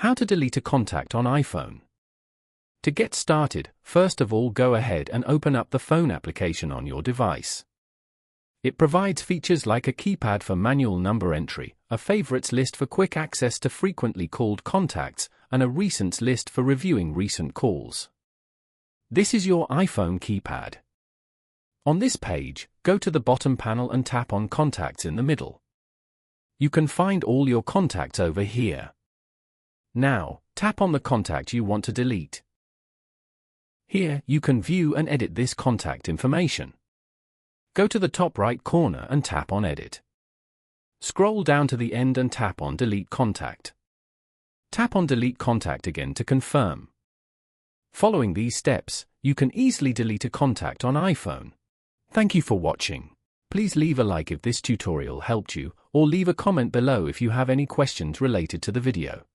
How to delete a contact on iPhone. To get started, first of all go ahead and open up the phone application on your device. It provides features like a keypad for manual number entry, a favorites list for quick access to frequently called contacts, and a recents list for reviewing recent calls. This is your iPhone keypad. On this page, go to the bottom panel and tap on Contacts in the middle. You can find all your contacts over here. Now, tap on the contact you want to delete. Here, you can view and edit this contact information. Go to the top right corner and tap on Edit. Scroll down to the end and tap on Delete Contact. Tap on Delete Contact again to confirm. Following these steps, you can easily delete a contact on iPhone. Thank you for watching. Please leave a like if this tutorial helped you, or leave a comment below if you have any questions related to the video.